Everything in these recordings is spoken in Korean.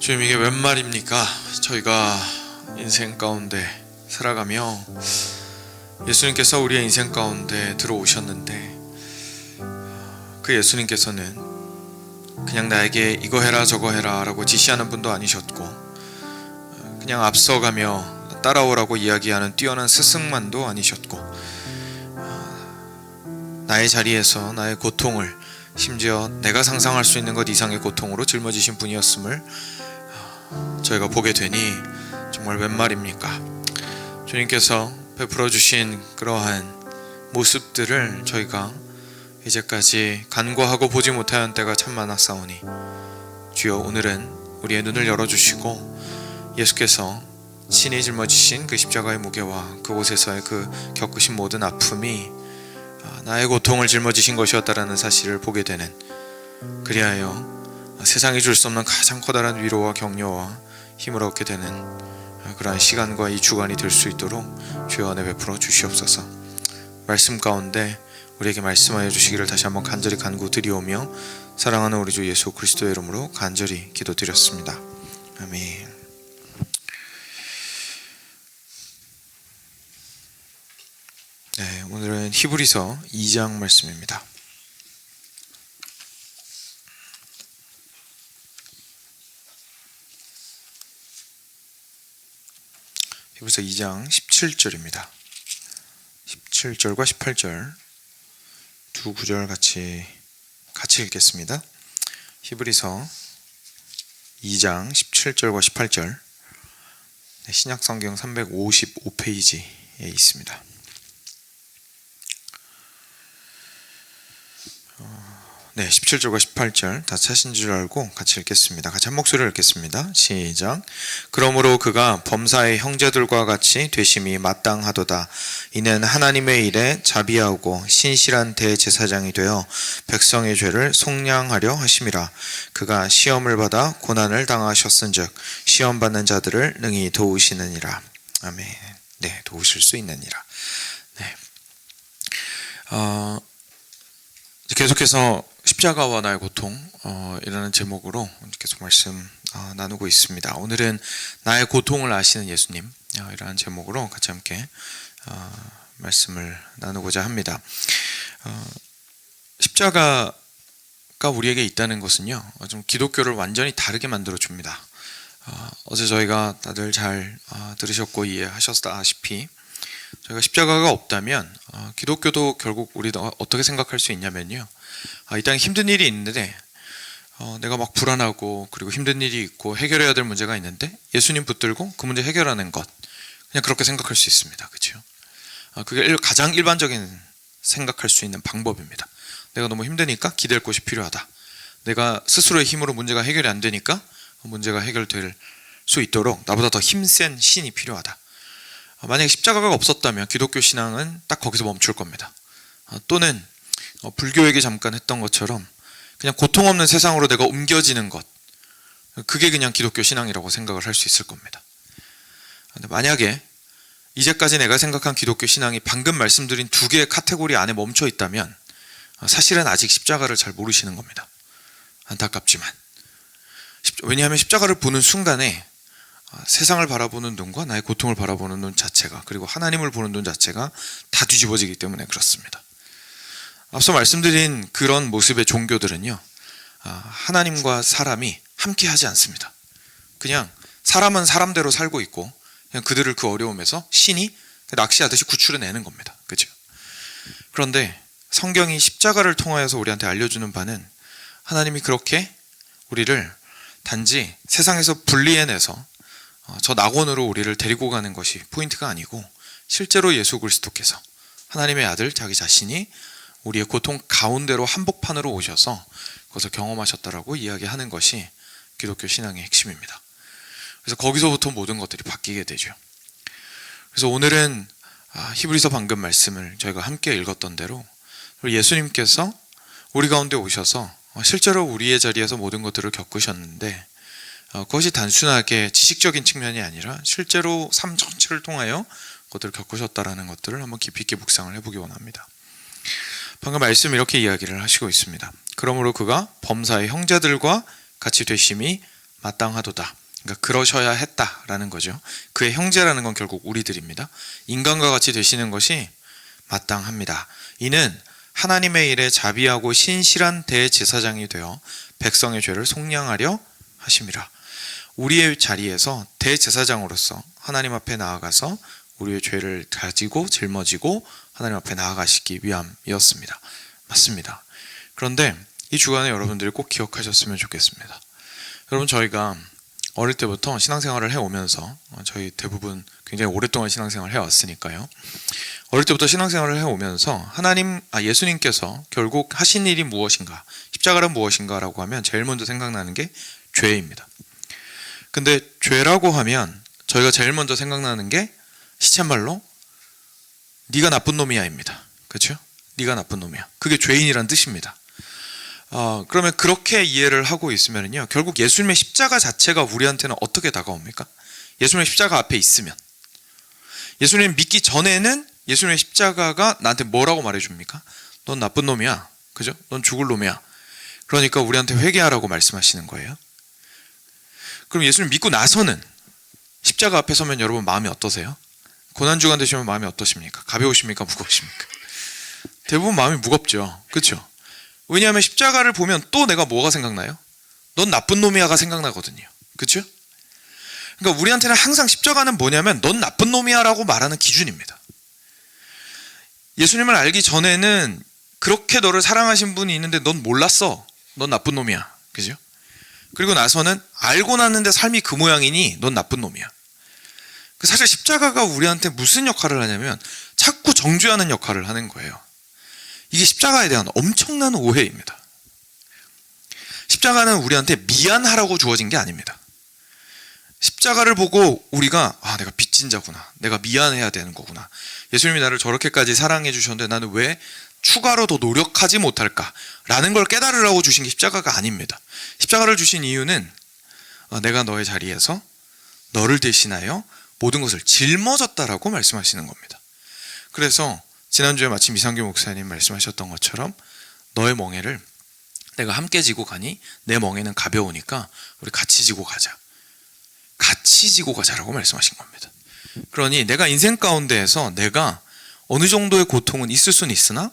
주님, 이게 웬 말입니까? 저희가 인생 가운데 살아가며 예수님께서 우리의 인생 가운데 들어오셨는데, 그 예수님께서는 그냥 나에게 이거 해라 저거 해라 라고 지시하는 분도 아니셨고, 그냥 앞서가며 따라오라고 이야기하는 뛰어난 스승만도 아니셨고, 나의 자리에서 나의 고통을, 심지어 내가 상상할 수 있는 것 이상의 고통으로 짊어지신 분이었음을 저희가 보게 되니 정말 웬 말입니까? 주님께서 베풀어 주신 그러한 모습들을 저희가 이제까지 간과하고 보지 못하는 때가 참 많았사오니, 주여 오늘은 우리의 눈을 열어주시고 예수께서 친히 짊어지신 그 십자가의 무게와 그곳에서의 그 겪으신 모든 아픔이 나의 고통을 짊어지신 것이었다라는 사실을 보게 되는, 그리하여 세상이 줄 수 없는 가장 커다란 위로와 격려와 힘을 얻게 되는 그러한 시간과 이 주간이 될 수 있도록 주여 은혜 베풀어 주시옵소서. 말씀 가운데 우리에게 말씀하여 주시기를 다시 한번 간절히 간구드리오며 사랑하는 우리 주 예수 그리스도의 이름으로 간절히 기도드렸습니다. 아멘. 네, 오늘은 히브리서 2장 말씀입니다. 히브리서 2장 17절입니다. 17절과 18절 두 구절 같이 읽겠습니다. 히브리서 2장 17절과 18절, 신약성경 355페이지에 있습니다. 네, 17절과 18절 다 찾으신 줄 알고 같이 읽겠습니다. 같이 한 목소리로 읽겠습니다. 시작. 그러므로 그가 범사의 형제들과 같이 되심이 마땅하도다. 이는 하나님의 일에 자비하고 신실한 대제사장이 되어 백성의 죄를 속량하려 하심이라. 그가 시험을 받아 고난을 당하셨은즉 시험 받는 자들을 능히 도우시느니라. 아멘. 네, 도우실 수 있느니라. 네. 계속해서 십자가와 나의 고통 이라는 제목으로 계속 말씀 나누고 있습니다. 오늘은 나의 고통을 아시는 예수님 이라는 제목으로 같이 함께 말씀을 나누고자 합니다. 십자가가 우리에게 있다는 것은요, 좀 기독교를 완전히 다르게 만들어 줍니다. 어제 저희가 다들 잘 들으셨고 이해하셨다시피, 저희가 십자가가 없다면 기독교도 결국 우리가 어떻게 생각할 수 있냐면요, 이 땅에 힘든 일이 있는데 내가 막 불안하고 그리고 힘든 일이 있고 해결해야 될 문제가 있는데 예수님 붙들고 그 문제 해결하는 것, 그냥 그렇게 생각할 수 있습니다. 그렇죠? 그게 가장 일반적인 생각할 수 있는 방법입니다. 내가 너무 힘드니까 기댈 곳이 필요하다. 내가 스스로의 힘으로 문제가 해결이 안 되니까 문제가 해결될 수 있도록 나보다 더 힘센 신이 필요하다. 만약에 십자가가 없었다면 기독교 신앙은 딱 거기서 멈출 겁니다. 또는 불교에게 잠깐 했던 것처럼 그냥 고통 없는 세상으로 내가 옮겨지는 것, 그게 그냥 기독교 신앙이라고 생각을 할 수 있을 겁니다. 근데 만약에 이제까지 내가 생각한 기독교 신앙이 방금 말씀드린 두 개의 카테고리 안에 멈춰 있다면 사실은 아직 십자가를 잘 모르시는 겁니다. 안타깝지만. 왜냐하면 십자가를 보는 순간에 세상을 바라보는 눈과 나의 고통을 바라보는 눈 자체가, 그리고 하나님을 보는 눈 자체가 다 뒤집어지기 때문에 그렇습니다. 앞서 말씀드린 그런 모습의 종교들은요, 하나님과 사람이 함께 하지 않습니다. 그냥 사람은 사람대로 살고 있고 그냥 그들을 그 어려움에서 신이 낚시하듯이 구출해내는 겁니다. 그렇죠? 그런데 성경이 십자가를 통하여서 우리한테 알려주는 바는, 하나님이 그렇게 우리를 단지 세상에서 분리해내서 저 낙원으로 우리를 데리고 가는 것이 포인트가 아니고, 실제로 예수 그리스도께서, 하나님의 아들 자기 자신이 우리의 고통 가운데로 한복판으로 오셔서 그것을 경험하셨다라고 이야기하는 것이 기독교 신앙의 핵심입니다. 그래서 거기서부터 모든 것들이 바뀌게 되죠. 그래서 오늘은 히브리서 방금 말씀을 저희가 함께 읽었던 대로 예수님께서 우리 가운데 오셔서 실제로 우리의 자리에서 모든 것들을 겪으셨는데, 그것이 단순하게 지식적인 측면이 아니라 실제로 삶 전체를 통하여 그것들을 겪으셨다라는 것들을 한번 깊이 있게 묵상을 해보기 원합니다. 방금 말씀 이렇게 이야기를 하시고 있습니다. 그러므로 그가 범사의 형제들과 같이 되심이 마땅하도다. 그러니까 그러셔야 했다라는 거죠. 그의 형제라는 건 결국 우리들입니다. 인간과 같이 되시는 것이 마땅합니다. 이는 하나님의 일에 자비하고 신실한 대제사장이 되어 백성의 죄를 속량하려 하심이라. 우리의 자리에서 대제사장으로서 하나님 앞에 나아가서 우리의 죄를 가지고 짊어지고 하나님 앞에 나아가시기 위함이었습니다. 맞습니다. 그런데 이 주간에 여러분들이 꼭 기억하셨으면 좋겠습니다. 여러분, 저희가 어릴 때부터 신앙생활을 해오면서, 저희 대부분 굉장히 오랫동안 신앙생활을 해왔으니까요. 어릴 때부터 신앙생활을 해오면서 예수님께서 결국 하신 일이 무엇인가, 십자가란 무엇인가 라고 하면 제일 먼저 생각나는 게 죄입니다. 근데 죄라고 하면 저희가 제일 먼저 생각나는 게 시쳇말로 네가 나쁜 놈이야입니다. 그렇죠? 네가 나쁜 놈이야. 그게 죄인이란 뜻입니다. 그러면 그렇게 이해를 하고 있으면요, 결국 예수님의 십자가 자체가 우리한테는 어떻게 다가옵니까? 예수님의 십자가 앞에 있으면, 예수님 믿기 전에는 예수님의 십자가가 나한테 뭐라고 말해줍니까? 넌 나쁜 놈이야. 그죠? 넌 죽을 놈이야. 그러니까 우리한테 회개하라고 말씀하시는 거예요. 그럼 예수님 믿고 나서는 십자가 앞에 서면 여러분 마음이 어떠세요? 고난주간 되시면 마음이 어떠십니까? 가벼우십니까? 무거우십니까? 대부분 마음이 무겁죠. 그렇죠? 왜냐하면 십자가를 보면 또 내가 뭐가 생각나요? 넌 나쁜 놈이야가 생각나거든요. 그렇죠? 그러니까 우리한테는 항상 십자가는 뭐냐면 넌 나쁜 놈이야 라고 말하는 기준입니다. 예수님을 알기 전에는 그렇게 너를 사랑하신 분이 있는데 넌 몰랐어. 넌 나쁜 놈이야. 그죠? 그리고 나서는 알고 났는데 삶이 그 모양이니 넌 나쁜 놈이야. 사실 십자가가 우리한테 무슨 역할을 하냐면 자꾸 정죄하는 역할을 하는 거예요. 이게 십자가에 대한 엄청난 오해입니다. 십자가는 우리한테 미안하라고 주어진 게 아닙니다. 십자가를 보고 우리가 내가 빚진 자구나, 내가 미안해야 되는 거구나, 예수님이 나를 저렇게까지 사랑해 주셨는데 나는 왜 추가로 더 노력하지 못할까라는 걸 깨달으라고 주신 게 십자가가 아닙니다. 십자가를 주신 이유는 내가 너의 자리에서 너를 대신하여 모든 것을 짊어졌다라고 말씀하시는 겁니다. 그래서 지난주에 마침 이상규 목사님 말씀하셨던 것처럼 너의 멍에를 내가 함께 지고 가니 내 멍에는 가벼우니까 우리 같이 지고 가자. 같이 지고 가자라고 말씀하신 겁니다. 그러니 내가 인생 가운데에서 내가 어느 정도의 고통은 있을 수는 있으나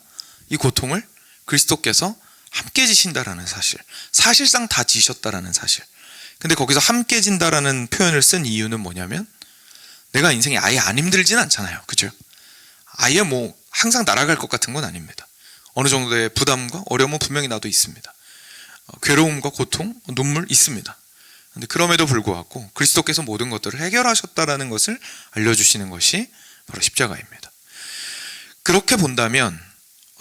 이 고통을 그리스도께서 함께 지신다라는 사실, 사실상 다 지셨다라는 사실. 근데 거기서 함께 진다라는 표현을 쓴 이유는 뭐냐면 내가 인생이 아예 안 힘들진 않잖아요. 그죠? 아예 항상 날아갈 것 같은 건 아닙니다. 어느 정도의 부담과 어려움은 분명히 나도 있습니다. 괴로움과 고통, 눈물 있습니다. 근데 그럼에도 불구하고 그리스도께서 모든 것들을 해결하셨다라는 것을 알려주시는 것이 바로 십자가입니다. 그렇게 본다면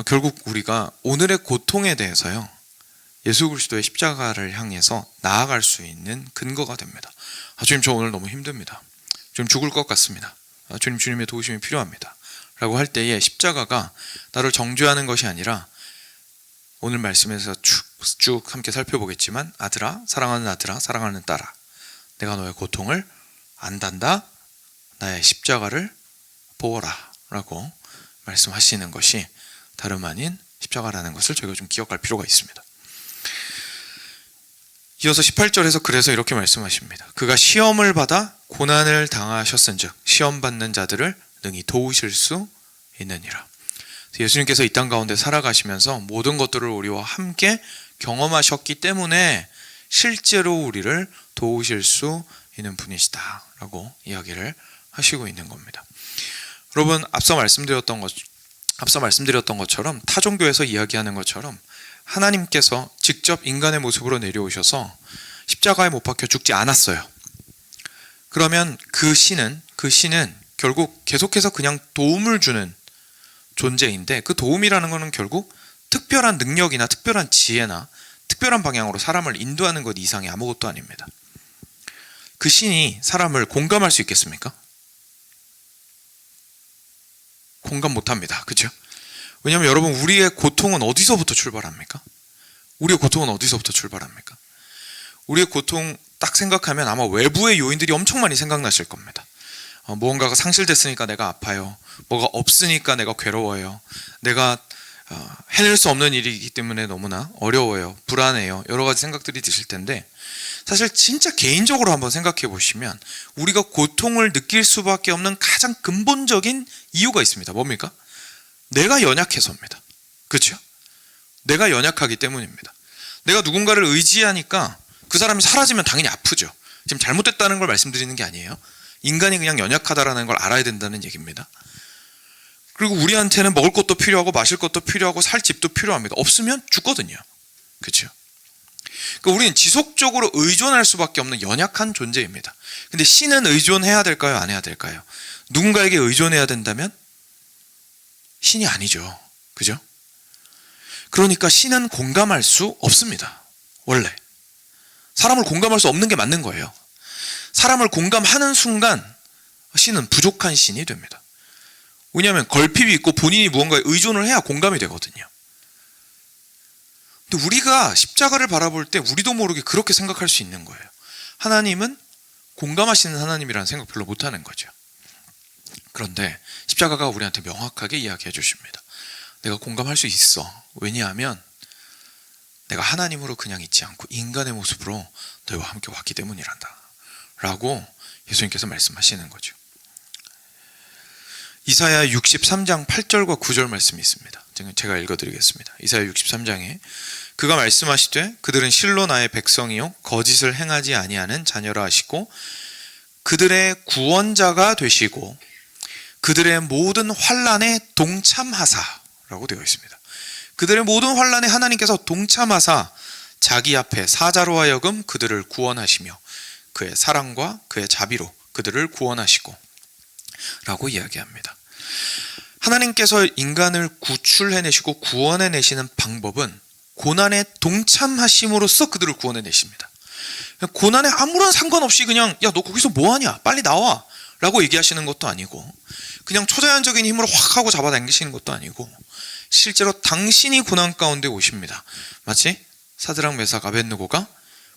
결국 우리가 오늘의 고통에 대해서요, 예수 그리스도의 십자가를 향해서 나아갈 수 있는 근거가 됩니다. 주님, 저 오늘 너무 힘듭니다. 좀 죽을 것 같습니다. 주님의 도우심이 필요합니다. 라고 할 때에 십자가가 나를 정죄하는 것이 아니라 오늘 말씀에서 쭉 함께 살펴보겠지만 아들아, 사랑하는 딸아, 내가 너의 고통을 안단다. 나의 십자가를 보어라 라고 말씀하시는 것이 다름 아닌 십자가라는 것을 저희가 좀 기억할 필요가 있습니다. 이어서 18절에서 그래서 이렇게 말씀하십니다. 그가 시험을 받아 고난을 당하셨은즉 시험 받는 자들을 능히 도우실 수 있느니라. 예수님께서 이 땅 가운데 살아가시면서 모든 것들을 우리와 함께 경험하셨기 때문에 실제로 우리를 도우실 수 있는 분이시다 라고 이야기를 하시고 있는 겁니다. 여러분, 앞서 말씀드렸던 것처럼 타종교에서 이야기하는 것처럼 하나님께서 직접 인간의 모습으로 내려오셔서 십자가에 못 박혀 죽지 않았어요. 그러면 그 신은 결국 계속해서 그냥 도움을 주는 존재인데, 그 도움이라는 것은 결국 특별한 능력이나 특별한 지혜나 특별한 방향으로 사람을 인도하는 것 이상이 아무것도 아닙니다. 그 신이 사람을 공감할 수 있겠습니까? 공감 못합니다. 그렇죠? 왜냐하면 여러분, 우리의 고통은 어디서부터 출발합니까? 우리의 고통 딱 생각하면 아마 외부의 요인들이 엄청 많이 생각나실 겁니다. 무언가가 상실됐으니까 내가 아파요. 뭐가 없으니까 내가 괴로워요. 내가 해낼 수 없는 일이기 때문에 너무나 어려워요. 불안해요. 여러 가지 생각들이 드실 텐데, 사실 진짜 개인적으로 한번 생각해 보시면 우리가 고통을 느낄 수밖에 없는 가장 근본적인 이유가 있습니다. 뭡니까? 내가 연약해서입니다. 그렇죠? 내가 연약하기 때문입니다. 내가 누군가를 의지하니까 그 사람이 사라지면 당연히 아프죠. 지금 잘못됐다는 걸 말씀드리는 게 아니에요. 인간이 그냥 연약하다라는 걸 알아야 된다는 얘기입니다. 그리고 우리한테는 먹을 것도 필요하고 마실 것도 필요하고 살 집도 필요합니다. 없으면 죽거든요. 그렇죠? 그러니까 우리는 지속적으로 의존할 수밖에 없는 연약한 존재입니다. 근데 신은 의존해야 될까요? 안 해야 될까요? 누군가에게 의존해야 된다면 신이 아니죠. 그죠? 그러니까 신은 공감할 수 없습니다. 원래. 사람을 공감할 수 없는 게 맞는 거예요. 사람을 공감하는 순간 신은 부족한 신이 됩니다. 왜냐하면 걸핍이 있고 본인이 무언가에 의존을 해야 공감이 되거든요. 근데 우리가 십자가를 바라볼 때 우리도 모르게 그렇게 생각할 수 있는 거예요. 하나님은 공감하시는 하나님이라는 생각 별로 못하는 거죠. 그런데 십자가가 우리한테 명확하게 이야기해 주십니다. 내가 공감할 수 있어. 왜냐하면 내가 하나님으로 그냥 있지 않고 인간의 모습으로 너희와 함께 왔기 때문이란다 라고 예수님께서 말씀하시는 거죠. 이사야 63장 8절과 9절 말씀이 있습니다. 제가 읽어드리겠습니다. 이사야 63장에 그가 말씀하시되 그들은 실로 나의 백성이요 거짓을 행하지 아니하는 자녀라 하시고 그들의 구원자가 되시고 그들의 모든 환난에 동참하사 라고 되어 있습니다. 그들의 모든 환난에 하나님께서 동참하사 자기 앞에 사자로 하여금 그들을 구원하시며 그의 사랑과 그의 자비로 그들을 구원하시고 라고 이야기합니다. 하나님께서 인간을 구출해내시고 구원해내시는 방법은 고난에 동참하심으로써 그들을 구원해내십니다. 고난에 아무런 상관없이 그냥 야 너 거기서 뭐하냐 빨리 나와 라고 얘기하시는 것도 아니고 그냥 초자연적인 힘으로 확 하고 잡아당기시는 것도 아니고 실제로 당신이 고난 가운데 오십니다. 마치 사드락 메삭 아벳느고가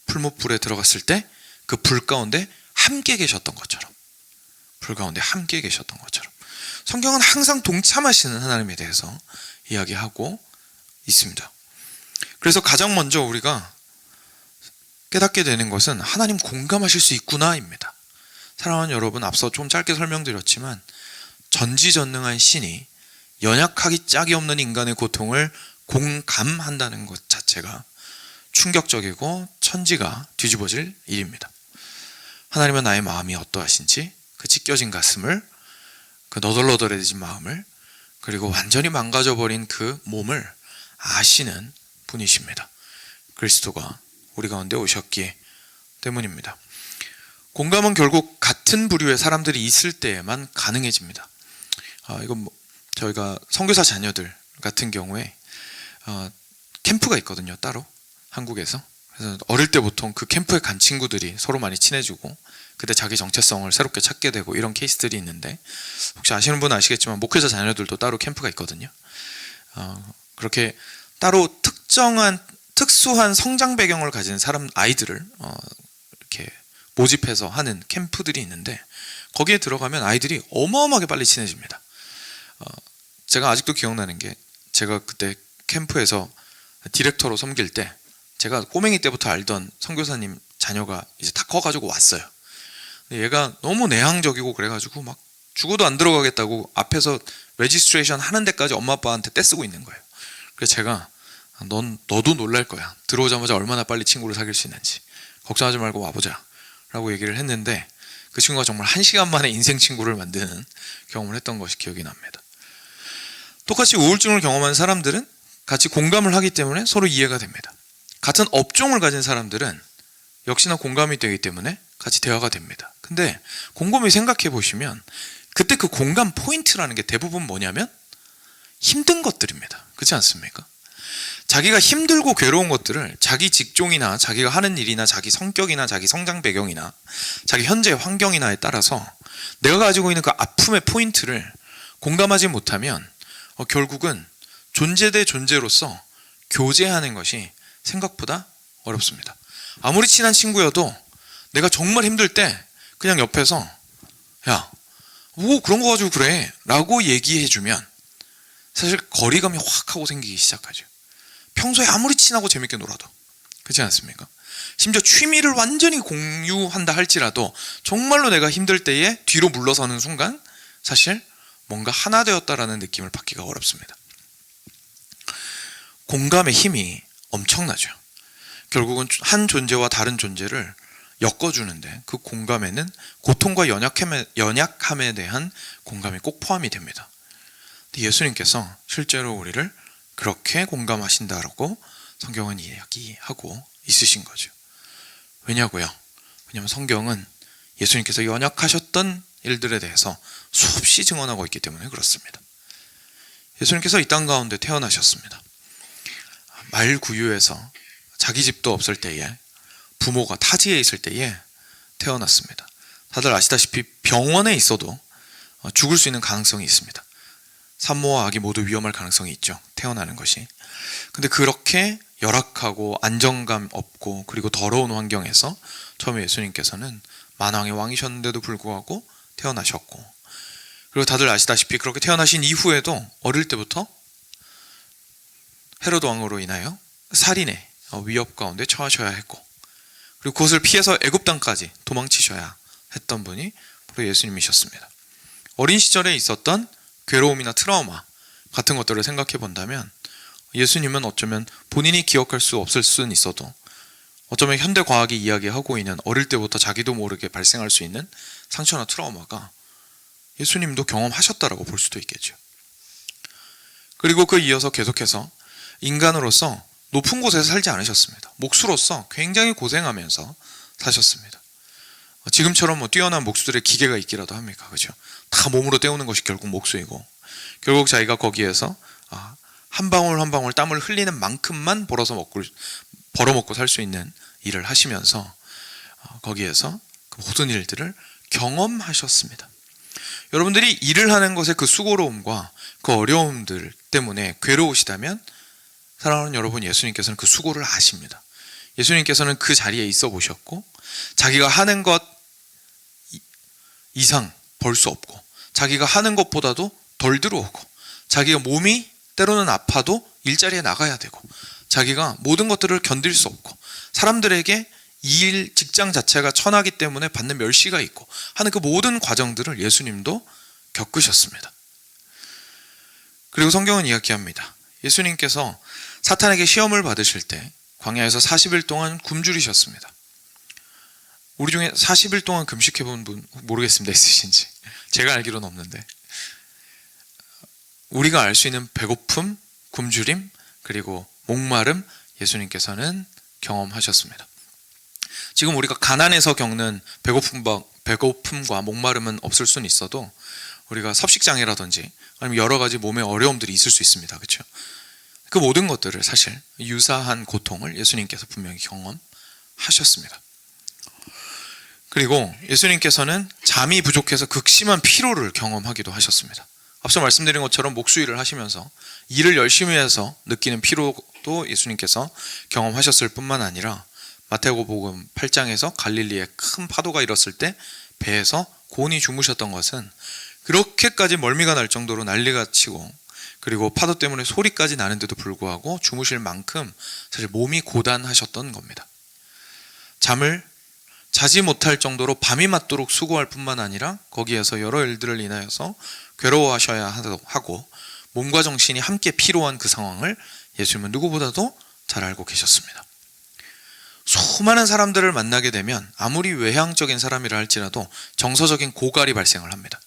풀무불에 들어갔을 때 그 불 가운데 함께 계셨던 것처럼 불 가운데 함께 계셨던 것처럼 성경은 항상 동참하시는 하나님에 대해서 이야기하고 있습니다. 그래서 가장 먼저 우리가 깨닫게 되는 것은 하나님 공감하실 수 있구나입니다. 사랑하는 여러분, 앞서 좀 짧게 설명드렸지만 전지전능한 신이 연약하기 짝이 없는 인간의 고통을 공감한다는 것 자체가 충격적이고 천지가 뒤집어질 일입니다. 하나님은 나의 마음이 어떠하신지 그 찢겨진 가슴을 그 너덜너덜해진 마음을 그리고 완전히 망가져버린 그 몸을 아시는 분이십니다. 그리스도가 우리 가운데 오셨기 때문입니다. 공감은 결국 같은 부류의 사람들이 있을 때에만 가능해집니다. 이건 저희가 선교사 자녀들 같은 경우에 캠프가 있거든요. 따로 한국에서. 그래서 어릴 때 보통 그 캠프에 간 친구들이 서로 많이 친해지고 그때 자기 정체성을 새롭게 찾게 되고 이런 케이스들이 있는데 혹시 아시는 분은 아시겠지만 목회자 자녀들도 따로 캠프가 있거든요. 그렇게 따로 특수한 성장 배경을 가진 아이들을 이렇게 모집해서 하는 캠프들이 있는데 거기에 들어가면 아이들이 어마어마하게 빨리 친해집니다. 제가 아직도 기억나는 게 제가 그때 캠프에서 디렉터로 섬길 때 제가 꼬맹이 때부터 알던 선교사님 자녀가 이제 다 커가지고 왔어요. 얘가 너무 내향적이고 그래가지고 막 죽어도 안 들어가겠다고 앞에서 레지스트레이션 하는 데까지 엄마 아빠한테 떼쓰고 있는 거예요. 그래서 제가 너도 놀랄 거야. 들어오자마자 얼마나 빨리 친구를 사귈 수 있는지. 걱정하지 말고 와보자 라고 얘기를 했는데 그 친구가 정말 1시간 만에 인생 친구를 만드는 경험을 했던 것이 기억이 납니다. 똑같이 우울증을 경험한 사람들은 같이 공감을 하기 때문에 서로 이해가 됩니다. 같은 업종을 가진 사람들은 역시나 공감이 되기 때문에 같이 대화가 됩니다. 근데 곰곰이 생각해 보시면 그때 그 공감 포인트라는 게 대부분 뭐냐면 힘든 것들입니다. 그렇지 않습니까? 자기가 힘들고 괴로운 것들을 자기 직종이나 자기가 하는 일이나 자기 성격이나 자기 성장 배경이나 자기 현재 환경이나에 따라서 내가 가지고 있는 그 아픔의 포인트를 공감하지 못하면 결국은 존재 대 존재로서 교제하는 것이 생각보다 어렵습니다. 아무리 친한 친구여도 내가 정말 힘들 때 그냥 옆에서 야, 뭐 그런 거 가지고 그래 라고 얘기해주면 사실 거리감이 확 하고 생기기 시작하죠. 평소에 아무리 친하고 재밌게 놀아도 그렇지 않습니까? 심지어 취미를 완전히 공유한다 할지라도 정말로 내가 힘들 때에 뒤로 물러서는 순간 사실 뭔가 하나 되었다라는 느낌을 받기가 어렵습니다. 공감의 힘이 엄청나죠. 결국은 한 존재와 다른 존재를 엮어주는데 그 공감에는 고통과 연약함에 대한 공감이 꼭 포함이 됩니다. 예수님께서 실제로 우리를 그렇게 공감하신다라고 성경은 이야기하고 있으신 거죠. 왜냐고요? 왜냐하면 성경은 예수님께서 연약하셨던 일들에 대해서 수없이 증언하고 있기 때문에 그렇습니다. 예수님께서 이 땅 가운데 태어나셨습니다. 말구유에서 자기 집도 없을 때에, 부모가 타지에 있을 때에 태어났습니다. 다들 아시다시피 병원에 있어도 죽을 수 있는 가능성이 있습니다. 산모와 아기 모두 위험할 가능성이 있죠. 태어나는 것이. 근데 그렇게 열악하고 안정감 없고 그리고 더러운 환경에서 처음에 예수님께서는 만왕의 왕이셨는데도 불구하고 태어나셨고, 그리고 다들 아시다시피 그렇게 태어나신 이후에도 어릴 때부터 헤로드 왕으로 인하여 살인의 위협 가운데 처하셔야 했고, 그리고 그것을 피해서 애굽 땅까지 도망치셔야 했던 분이 바로 예수님이셨습니다. 어린 시절에 있었던 괴로움이나 트라우마 같은 것들을 생각해 본다면 예수님은 어쩌면 본인이 기억할 수 없을 수는 있어도 어쩌면 현대 과학이 이야기하고 있는 어릴 때부터 자기도 모르게 발생할 수 있는 상처나 트라우마가 예수님도 경험하셨다라고 볼 수도 있겠죠. 그리고 그 이어서 계속해서 인간으로서 높은 곳에서 살지 않으셨습니다. 목수로서 굉장히 고생하면서 사셨습니다. 지금처럼 뛰어난 목수들의 기계가 있기라도 합니까? 그죠? 다 몸으로 때우는 것이 결국 목수이고, 결국 자기가 거기에서 한 방울 한 방울 땀을 흘리는 만큼만 벌어먹고 살 수 있는 일을 하시면서 거기에서 그 모든 일들을 경험하셨습니다. 여러분들이 일을 하는 것의 그 수고로움과 그 어려움들 때문에 괴로우시다면 사랑하는 여러분, 예수님께서는 그 수고를 아십니다. 예수님께서는 그 자리에 있어 보셨고, 자기가 하는 것 이상 벌 수 없고, 자기가 하는 것보다도 덜 들어오고, 자기가 몸이 때로는 아파도 일자리에 나가야 되고, 자기가 모든 것들을 견딜 수 없고, 사람들에게 이 직장 자체가 천하기 때문에 받는 멸시가 있고 하는 그 모든 과정들을 예수님도 겪으셨습니다. 그리고 성경은 이야기합니다. 예수님께서 사탄에게 시험을 받으실 때 광야에서 40일 동안 굶주리셨습니다. 우리 중에 40일 동안 금식해본 분 모르겠습니다. 있으신지. 제가 알기로는 없는데, 우리가 알 수 있는 배고픔, 굶주림, 그리고 목마름, 예수님께서는 경험하셨습니다. 지금 우리가 가난해서 겪는 배고픔과 목마름은 없을 수는 있어도 우리가 섭식장애라든지 아니면 여러 가지 몸의 어려움들이 있을 수 있습니다. 그렇죠? 그 모든 것들을 사실 유사한 고통을 예수님께서 분명히 경험하셨습니다. 그리고 예수님께서는 잠이 부족해서 극심한 피로를 경험하기도 하셨습니다. 앞서 말씀드린 것처럼 목수 일을 하시면서 일을 열심히 해서 느끼는 피로도 예수님께서 경험하셨을 뿐만 아니라 마태복음 8장에서 갈릴리에 큰 파도가 일었을 때 배에서 곤히 주무셨던 것은 그렇게까지 멀미가 날 정도로 난리가 치고, 그리고 파도 때문에 소리까지 나는데도 불구하고 주무실 만큼 사실 몸이 고단하셨던 겁니다. 잠을 자지 못할 정도로 밤이 맞도록 수고할 뿐만 아니라 거기에서 여러 일들을 인하여서 괴로워하셔야 하고 몸과 정신이 함께 피로한 그 상황을 예수님은 누구보다도 잘 알고 계셨습니다. 수많은 사람들을 만나게 되면 아무리 외향적인 사람이라 할지라도 정서적인 고갈이 발생을 합니다.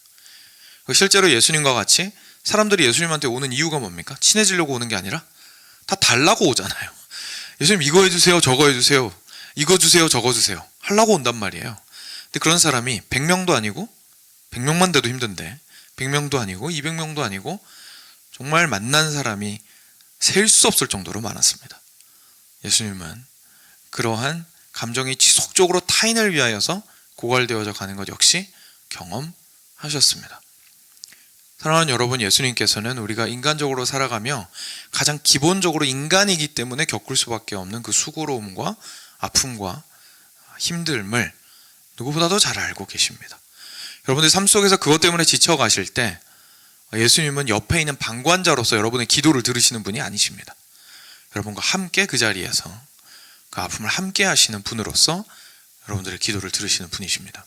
실제로 예수님과 같이 사람들이 예수님한테 오는 이유가 뭡니까? 친해지려고 오는 게 아니라 다 달라고 오잖아요. 예수님 이거 해주세요, 저거 해주세요, 이거 주세요, 저거 주세요 하려고 온단 말이에요. 근데 그런 사람이 100명도 아니고, 100명만 돼도 힘든데 100명도 아니고 200명도 아니고 정말 만난 사람이 셀 수 없을 정도로 많았습니다. 예수님은 그러한 감정이 지속적으로 타인을 위하여서 고갈되어져 가는 것 역시 경험하셨습니다. 사랑하는 여러분, 예수님께서는 우리가 인간적으로 살아가며 가장 기본적으로 인간이기 때문에 겪을 수밖에 없는 그 수고로움과 아픔과 힘듦을 누구보다도 잘 알고 계십니다. 여러분들 삶 속에서 그것 때문에 지쳐가실 때 예수님은 옆에 있는 방관자로서 여러분의 기도를 들으시는 분이 아니십니다. 여러분과 함께 그 자리에서 그 아픔을 함께 하시는 분으로서 여러분들의 기도를 들으시는 분이십니다.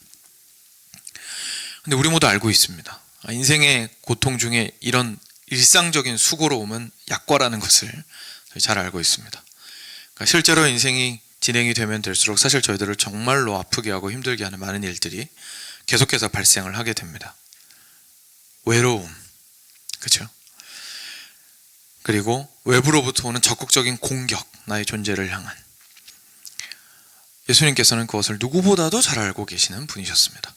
근데 우리 모두 알고 있습니다. 인생의 고통 중에 이런 일상적인 수고로움은 약과라는 것을 저희 잘 알고 있습니다. 그러니까 실제로 인생이 진행이 되면 될수록 사실 저희들을 정말로 아프게 하고 힘들게 하는 많은 일들이 계속해서 발생을 하게 됩니다. 외로움, 그렇죠? 그리고 외부로부터 오는 적극적인 공격, 나의 존재를 향한. 예수님께서는 그것을 누구보다도 잘 알고 계시는 분이셨습니다.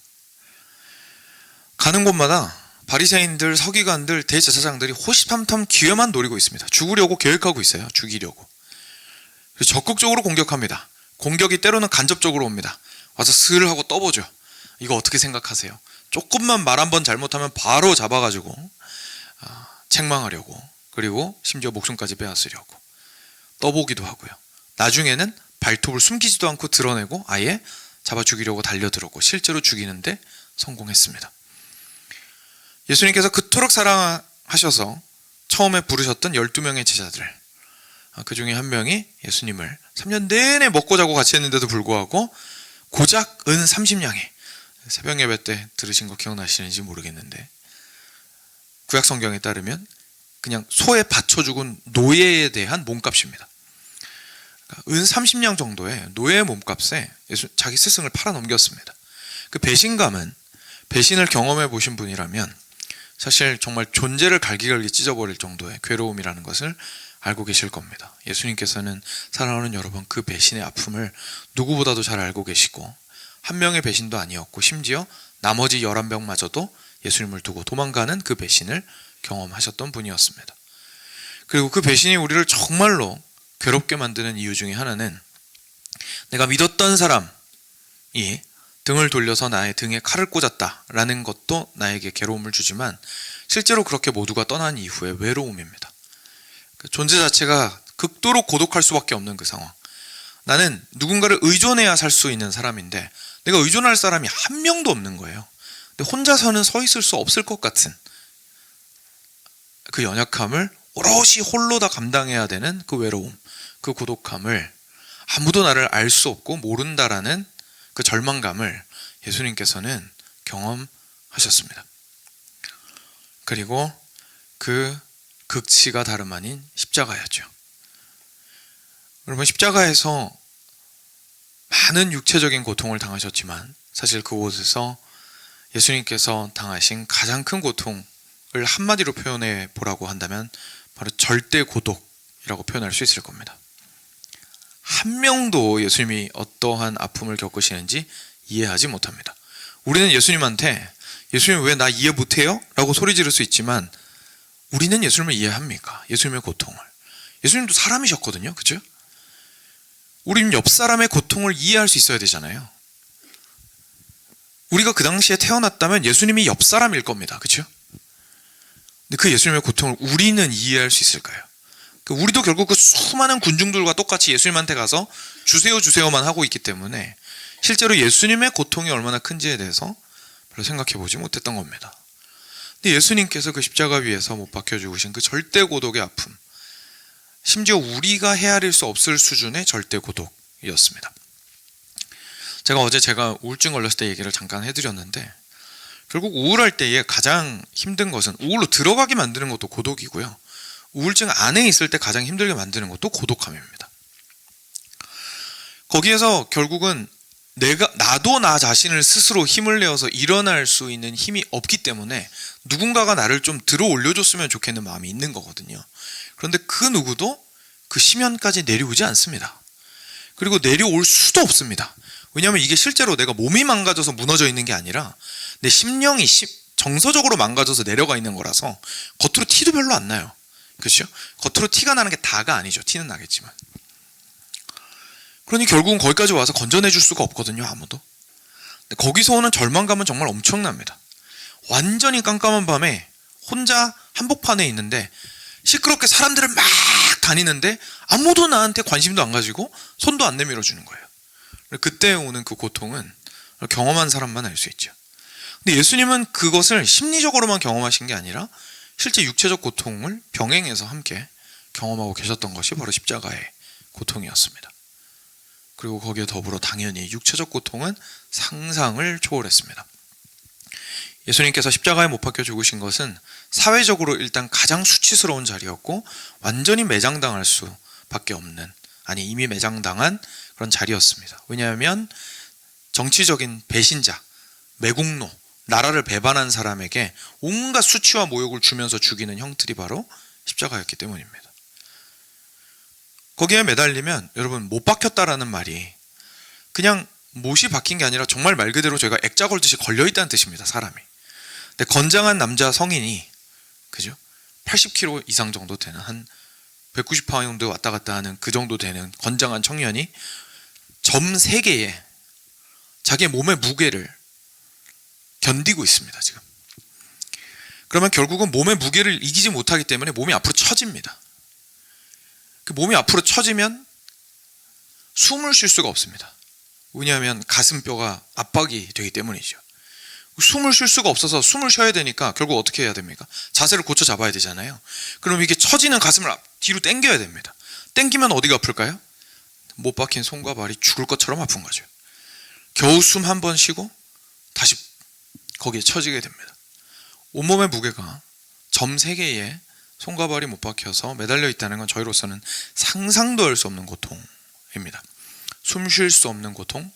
가는 곳마다 바리새인들, 서기관들, 대제사장들이 호시탐탐 기회만 노리고 있습니다. 죽으려고 계획하고 있어요. 죽이려고. 그래서 적극적으로 공격합니다. 공격이 때로는 간접적으로 옵니다. 와서 슬 하고 떠보죠. 이거 어떻게 생각하세요? 조금만 말 한번 잘못하면 바로 잡아가지고 책망하려고, 그리고 심지어 목숨까지 빼앗으려고 떠보기도 하고요. 나중에는 발톱을 숨기지도 않고 드러내고 아예 잡아 죽이려고 달려들었고 실제로 죽이는데 성공했습니다. 예수님께서 그토록 사랑하셔서 처음에 부르셨던 12명의 제자들, 그 중에 한 명이 예수님을 3년 내내 먹고 자고 같이 했는데도 불구하고 고작 은 30냥에, 새벽 예배 때 들으신 거 기억나시는지 모르겠는데 구약 성경에 따르면 그냥 소에 받쳐 죽은 노예에 대한 몸값입니다. 그러니까 은 30냥 정도의 노예의 몸값에 자기 스승을 팔아 넘겼습니다. 그 배신감은, 배신을 경험해 보신 분이라면 사실 정말 존재를 갈기갈기 찢어버릴 정도의 괴로움이라는 것을 알고 계실 겁니다. 예수님께서는 사랑하는 여러분, 그 배신의 아픔을 누구보다도 잘 알고 계시고 한 명의 배신도 아니었고 심지어 나머지 11명마저도 예수님을 두고 도망가는 그 배신을 경험하셨던 분이었습니다. 그리고 그 배신이 우리를 정말로 괴롭게 만드는 이유 중에 하나는 내가 믿었던 사람이 등을 돌려서 나의 등에 칼을 꽂았다라는 것도 나에게 괴로움을 주지만 실제로 그렇게 모두가 떠난 이후의 외로움입니다. 그 존재 자체가 극도로 고독할 수밖에 없는 그 상황. 나는 누군가를 의존해야 살 수 있는 사람인데 내가 의존할 사람이 한 명도 없는 거예요. 근데 혼자서는 서 있을 수 없을 것 같은 그 연약함을 오롯이 홀로 다 감당해야 되는 그 외로움, 그 고독함을 아무도 나를 알 수 없고 모른다라는 그 절망감을 예수님께서는 경험하셨습니다. 그리고 그 극치가 다름 아닌 십자가였죠. 여러분, 십자가에서 많은 육체적인 고통을 당하셨지만 사실 그곳에서 예수님께서 당하신 가장 큰 고통을 한마디로 표현해 보라고 한다면 바로 절대 고독이라고 표현할 수 있을 겁니다. 한 명도 예수님이 어떠한 아픔을 겪으시는지 이해하지 못합니다. 우리는 예수님한테 예수님 왜 나 이해 못해요? 라고 소리 지를 수 있지만 우리는 예수님을 이해합니까? 예수님의 고통을. 예수님도 사람이셨거든요. 그렇죠? 우리는 옆 사람의 고통을 이해할 수 있어야 되잖아요. 우리가 그 당시에 태어났다면 예수님이 옆 사람일 겁니다. 그렇죠? 근데 그 예수님의 고통을 우리는 이해할 수 있을까요? 우리도 결국 그 수많은 군중들과 똑같이 예수님한테 가서 주세요 주세요만 하고 있기 때문에 실제로 예수님의 고통이 얼마나 큰지에 대해서 별로 생각해 보지 못했던 겁니다. 근데 예수님께서 그 십자가 위에서 못 박혀 죽으신 그 절대 고독의 아픔, 심지어 우리가 헤아릴 수 없을 수준의 절대 고독이었습니다. 제가 우울증 걸렸을 때 얘기를 잠깐 해드렸는데 결국 우울할 때에 가장 힘든 것은 우울로 들어가게 만드는 것도 고독이고요. 우울증 안에 있을 때 가장 힘들게 만드는 것도 고독함입니다. 거기에서 결국은 나도 나 자신을 스스로 힘을 내어서 일어날 수 있는 힘이 없기 때문에 누군가가 나를 좀 들어 올려줬으면 좋겠는 마음이 있는 거거든요. 그런데 그 누구도 그 심연까지 내려오지 않습니다. 그리고 내려올 수도 없습니다. 왜냐하면 이게 실제로 내가 몸이 망가져서 무너져 있는 게 아니라 내 심령이 정서적으로 망가져서 내려가 있는 거라서 겉으로 티도 별로 안 나요. 그렇죠? 겉으로 티가 나는 게 다가 아니죠. 티는 나겠지만. 그러니 결국은 거기까지 와서 건져내 줄 수가 없거든요. 아무도. 근데 거기서 오는 절망감은 정말 엄청납니다. 완전히 깜깜한 밤에 혼자 한복판에 있는데 시끄럽게 사람들을 막 다니는데 아무도 나한테 관심도 안 가지고 손도 안 내밀어 주는 거예요. 그때 오는 그 고통은 경험한 사람만 알 수 있죠. 근데 예수님은 그것을 심리적으로만 경험하신 게 아니라 실제 육체적 고통을 병행해서 함께 경험하고 계셨던 것이 바로 십자가의 고통이었습니다. 그리고 거기에 더불어 당연히 육체적 고통은 상상을 초월했습니다. 예수님께서 십자가에 못 박혀 죽으신 것은 사회적으로 일단 가장 수치스러운 자리였고 완전히 매장당할 수밖에 없는, 아니 이미 매장당한 그런 자리였습니다. 왜냐하면 정치적인 배신자, 매국노, 나라를 배반한 사람에게 온갖 수치와 모욕을 주면서 죽이는 형틀이 바로 십자가였기 때문입니다. 거기에 매달리면 여러분 못 박혔다라는 말이 그냥 못이 박힌 게 아니라 정말 말 그대로 저희가 액자 걸듯이 걸려있다는 뜻입니다. 사람이. 근데 건장한 남자 성인이, 그죠? 80kg 이상 정도 되는, 한 190파운드 왔다 갔다 하는 그 정도 되는 건장한 청년이 점 3개에 자기의 몸의 무게를 견디고 있습니다. 지금. 그러면 결국은 몸의 무게를 이기지 못하기 때문에 몸이 앞으로 처집니다. 그 몸이 앞으로 처지면 숨을 쉴 수가 없습니다. 왜냐하면 가슴뼈가 압박이 되기 때문이죠. 숨을 쉴 수가 없어서 숨을 쉬어야 되니까 결국 어떻게 해야 됩니까? 자세를 고쳐 잡아야 되잖아요. 그럼 이게 처지는 가슴을 뒤로 당겨야 됩니다. 당기면 어디가 아플까요? 못 박힌 손과 발이 죽을 것처럼 아픈 거죠. 겨우 숨 한 번 쉬고 다시 거기에 처지게 됩니다. 온몸의 무게가 점 3개에 손과 발이 못 박혀서 매달려 있다는 건 저희로서는 상상도 할 수 없는 고통입니다. 숨 쉴 수 없는 고통,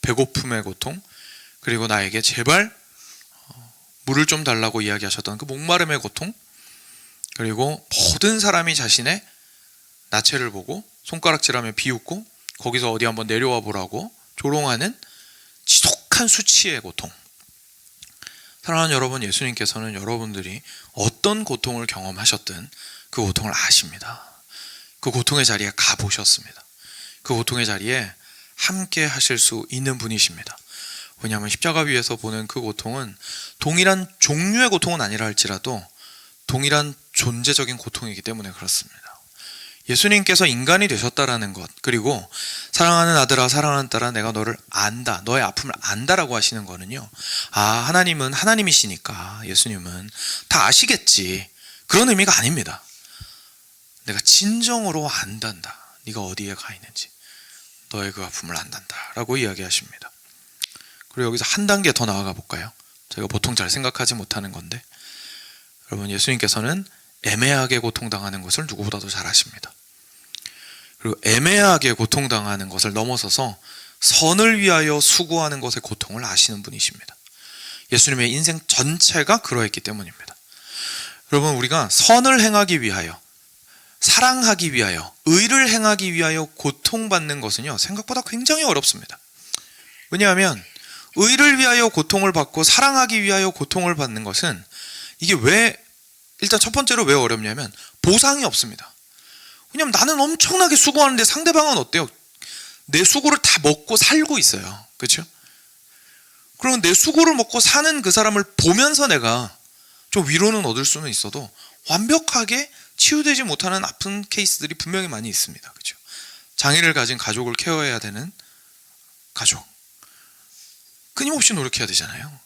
배고픔의 고통, 그리고 나에게 제발 물을 좀 달라고 이야기하셨던 그 목마름의 고통, 그리고 모든 사람이 자신의 나체를 보고 손가락질하며 비웃고 거기서 어디 한번 내려와 보라고 조롱하는 지독한 수치의 고통. 사랑하는 여러분, 예수님께서는 여러분들이 어떤 고통을 경험하셨든 그 고통을 아십니다. 그 고통의 자리에 가보셨습니다. 그 고통의 자리에 함께 하실 수 있는 분이십니다. 왜냐하면 십자가 위에서 보는 그 고통은 동일한 종류의 고통은 아니라 할지라도 동일한 존재적인 고통이기 때문에 그렇습니다. 예수님께서 인간이 되셨다라는 것, 그리고 사랑하는 아들아 사랑하는 딸아 내가 너를 안다, 너의 아픔을 안다라고 하시는 거는요, 하나님은 하나님이시니까 예수님은 다 아시겠지, 그런 의미가 아닙니다. 내가 진정으로 안단다, 네가 어디에 가 있는지 너의 그 아픔을 안단다 라고 이야기하십니다. 그리고 여기서 한 단계 더 나아가 볼까요? 제가 보통 잘 생각하지 못하는 건데, 여러분, 예수님께서는 애매하게 고통당하는 것을 누구보다도 잘 아십니다. 그리고 애매하게 고통당하는 것을 넘어서서 선을 위하여 수고하는 것의 고통을 아시는 분이십니다. 예수님의 인생 전체가 그러했기 때문입니다. 여러분, 우리가 선을 행하기 위하여, 사랑하기 위하여, 의를 행하기 위하여 고통받는 것은요, 생각보다 굉장히 어렵습니다. 왜냐하면 의를 위하여 고통을 받고 사랑하기 위하여 고통을 받는 것은, 이게 왜, 일단 첫 번째로 왜 어렵냐면 보상이 없습니다. 왜냐면 나는 엄청나게 수고하는데 상대방은 어때요? 내 수고를 다 먹고 살고 있어요. 그렇죠? 그럼 내 수고를 먹고 사는 그 사람을 보면서 내가 좀 위로는 얻을 수는 있어도 완벽하게 치유되지 못하는 아픈 케이스들이 분명히 많이 있습니다. 그렇죠? 장애를 가진 가족을 케어해야 되는 가족, 끊임없이 노력해야 되잖아요.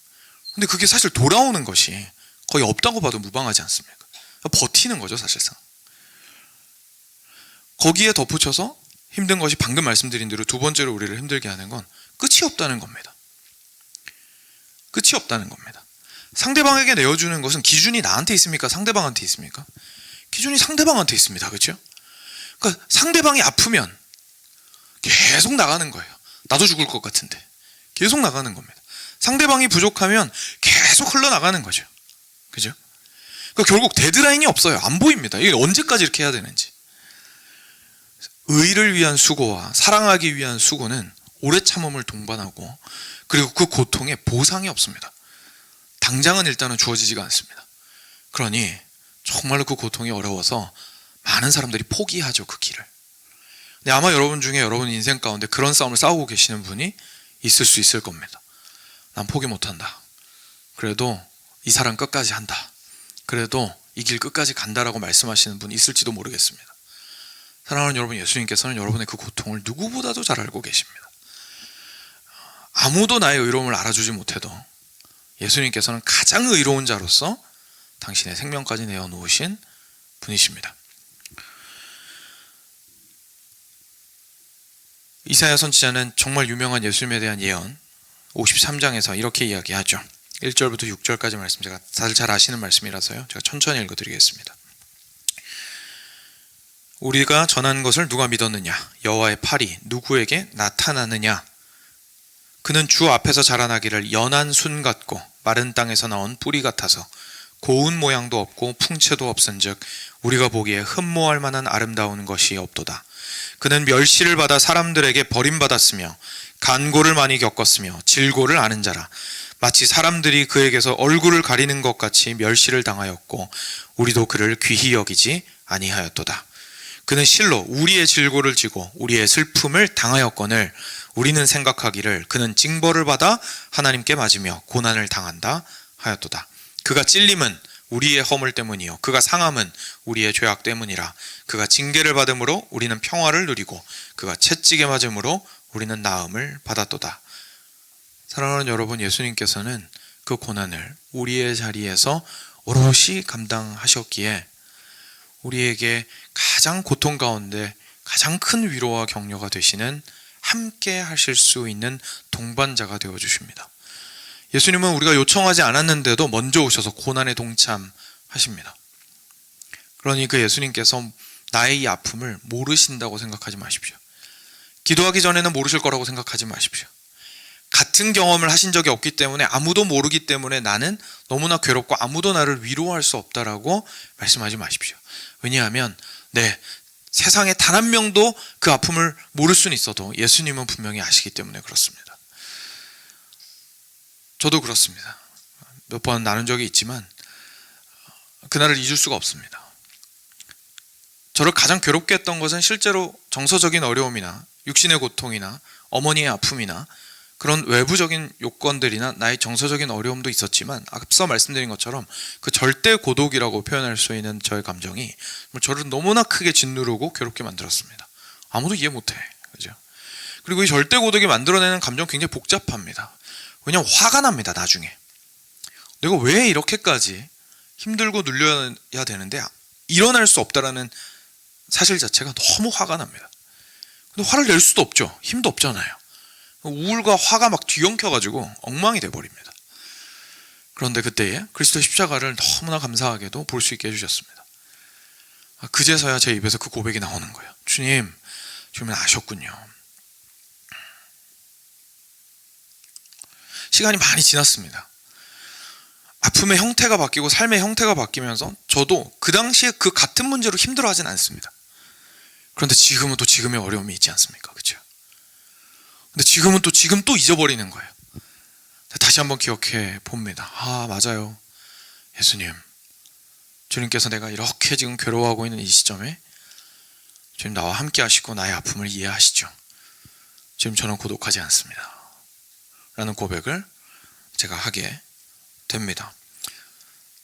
근데 그게 사실 돌아오는 것이 거의 없다고 봐도 무방하지 않습니까? 버티는 거죠, 사실상. 거기에 덧붙여서 힘든 것이 방금 말씀드린 대로 두 번째로 우리를 힘들게 하는 건 끝이 없다는 겁니다. 끝이 없다는 겁니다. 상대방에게 내어주는 것은 기준이 나한테 있습니까? 상대방한테 있습니까? 기준이 상대방한테 있습니다. 그렇죠? 그러니까 상대방이 아프면 계속 나가는 거예요. 나도 죽을 것 같은데 계속 나가는 겁니다. 상대방이 부족하면 계속 흘러나가는 거죠. 그죠? 그러니까 결국 데드라인이 없어요. 안 보입니다. 이게 언제까지 이렇게 해야 되는지. 의를 위한 수고와 사랑하기 위한 수고는 오래 참음을 동반하고, 그리고 그 고통에 보상이 없습니다. 당장은 일단은 주어지지가 않습니다. 그러니 정말로 그 고통이 어려워서 많은 사람들이 포기하죠, 그 길을. 근데 아마 여러분 중에 여러분 인생 가운데 그런 싸움을 싸우고 계시는 분이 있을 수 있을 겁니다. 난 포기 못한다. 그래도 이 사람 끝까지 한다. 그래도 이 길 끝까지 간다라고 말씀하시는 분이 있을지도 모르겠습니다. 사랑하는 여러분, 예수님께서는 여러분의 그 고통을 누구보다도 잘 알고 계십니다. 아무도 나의 의로움을 알아주지 못해도 예수님께서는 가장 의로운 자로서 당신의 생명까지 내어놓으신 분이십니다. 이사야 선지자는 정말 유명한 예수님에 대한 예언 53장에서 이렇게 이야기하죠. 1절부터 6절까지 말씀, 제가 다들 잘 아시는 말씀이라서요, 제가 천천히 읽어드리겠습니다. 우리가 전한 것을 누가 믿었느냐? 여호와의 팔이 누구에게 나타나느냐? 그는 주 앞에서 자라나기를 연한 순 같고 마른 땅에서 나온 뿌리 같아서 고운 모양도 없고 풍채도 없은즉 우리가 보기에 흠모할 만한 아름다운 것이 없도다. 그는 멸시를 받아 사람들에게 버림받았으며 간고를 많이 겪었으며 질고를 아는 자라. 마치 사람들이 그에게서 얼굴을 가리는 것 같이 멸시를 당하였고 우리도 그를 귀히 여기지 아니하였도다. 그는 실로 우리의 질고를 지고 우리의 슬픔을 당하였거늘 우리는 생각하기를 그는 징벌을 받아 하나님께 맞으며 고난을 당한다 하였도다. 그가 찔림은 우리의 허물 때문이요 그가 상함은 우리의 죄악 때문이라. 그가 징계를 받음으로 우리는 평화를 누리고 그가 채찍에 맞음으로 우리는 나음을 받았도다. 사랑하는 여러분, 예수님께서는 그 고난을 우리의 자리에서 오롯이 감당하셨기에 우리에게 가장 고통 가운데 가장 큰 위로와 격려가 되시는, 함께 하실 수 있는 동반자가 되어주십니다. 예수님은 우리가 요청하지 않았는데도 먼저 오셔서 고난에 동참하십니다. 그러니 그 예수님께서 나의 이 아픔을 모르신다고 생각하지 마십시오. 기도하기 전에는 모르실 거라고 생각하지 마십시오. 같은 경험을 하신 적이 없기 때문에, 아무도 모르기 때문에 나는 너무나 괴롭고 아무도 나를 위로할 수 없다라고 말씀하지 마십시오. 왜냐하면 세상에 단 한 명도 그 아픔을 모를 수는 있어도 예수님은 분명히 아시기 때문에 그렇습니다. 저도 그렇습니다. 몇 번 나눈 적이 있지만 그날을 잊을 수가 없습니다. 저를 가장 괴롭게 했던 것은 실제로 정서적인 어려움이나 육신의 고통이나 어머니의 아픔이나 그런 외부적인 요건들이나 나의 정서적인 어려움도 있었지만, 앞서 말씀드린 것처럼 그 절대 고독이라고 표현할 수 있는 저의 감정이 저를 너무나 크게 짓누르고 괴롭게 만들었습니다. 아무도 이해 못해, 그죠? 그리고 이 절대 고독이 만들어내는 감정 굉장히 복잡합니다. 왜냐하면 화가 납니다. 나중에 내가 왜 이렇게까지 힘들고 눌려야 되는데 일어날 수 없다라는 사실 자체가 너무 화가 납니다. 근데 화를 낼 수도 없죠. 힘도 없잖아요. 우울과 화가 막 뒤엉켜가지고 엉망이 돼버립니다. 그런데 그때에 그리스도의 십자가를 너무나 감사하게도 볼 수 있게 해주셨습니다. 그제서야 제 입에서 그 고백이 나오는 거예요. 주님, 주님은 아셨군요. 시간이 많이 지났습니다. 아픔의 형태가 바뀌고 삶의 형태가 바뀌면서 저도 그 당시에 그 같은 문제로 힘들어하진 않습니다. 그런데 지금은 또 지금의 어려움이 있지 않습니까? 그렇죠? 근데 지금은 또 지금 또 잊어버리는 거예요. 다시 한번 기억해 봅니다. 맞아요. 예수님, 주님께서 내가 이렇게 지금 괴로워하고 있는 이 시점에 주님 나와 함께 하시고 나의 아픔을 이해하시죠. 지금 저는 고독하지 않습니다. 라는 고백을 제가 하게 됩니다.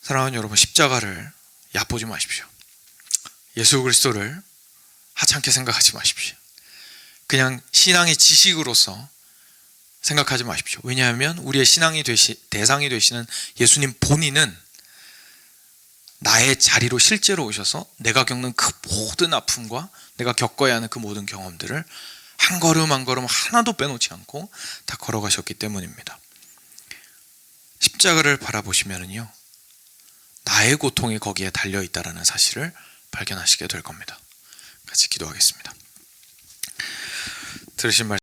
사랑하는 여러분, 십자가를 얕보지 마십시오. 예수 그리스도를 하찮게 생각하지 마십시오. 그냥 신앙의 지식으로서 생각하지 마십시오. 왜냐하면 우리의 신앙이 대상이 되시는 예수님 본인은 나의 자리로 실제로 오셔서 내가 겪는 그 모든 아픔과 내가 겪어야 하는 그 모든 경험들을 한 걸음 한 걸음 하나도 빼놓지 않고 다 걸어가셨기 때문입니다. 십자가를 바라보시면은요, 나의 고통이 거기에 달려있다라는 사실을 발견하시게 될 겁니다. 같이 기도하겠습니다. 들으신 말씀